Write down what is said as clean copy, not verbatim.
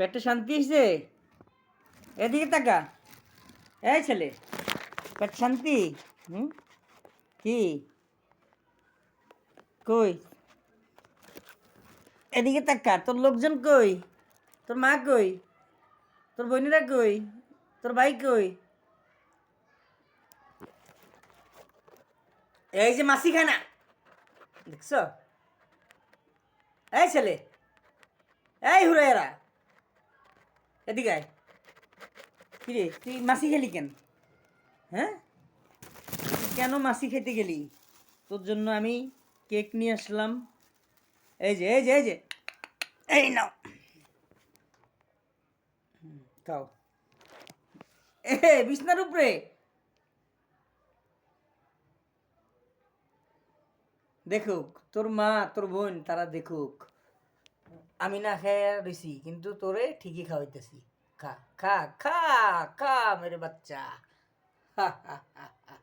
পেটে শান্তি হয়েছে? এদিকে তাকা। এই ছেলে, পেট শান্তি? হুম, কি কই? এদিকে তাকা। তোর লোকজন কই? তোর মা কই? তোর বোনেরা কই? তোর ভাই কই? এই যে মাসি খায় না, দেখছ? এই ছেলে, এই হুরাইরা, এদিকে আয়। কিরে তুই মাসি খেলি কেন? হ্যাঁ, তুই কেন মাসি খেতে গেলি? তোর জন্য আমি কেক নিয়ে আসলাম। এই যে এই যে এই যে, এই নাও, খাও। এ বিছনার উপরে দেখুক তোর মা তোর বোন, তারা দেখুক আমি না খেয়ে রইছি, কিন্তু তোরে ঠিকই খাওয়াইতেছি। খা খা খা খা মেরে বাচ্চা। হা হা হা।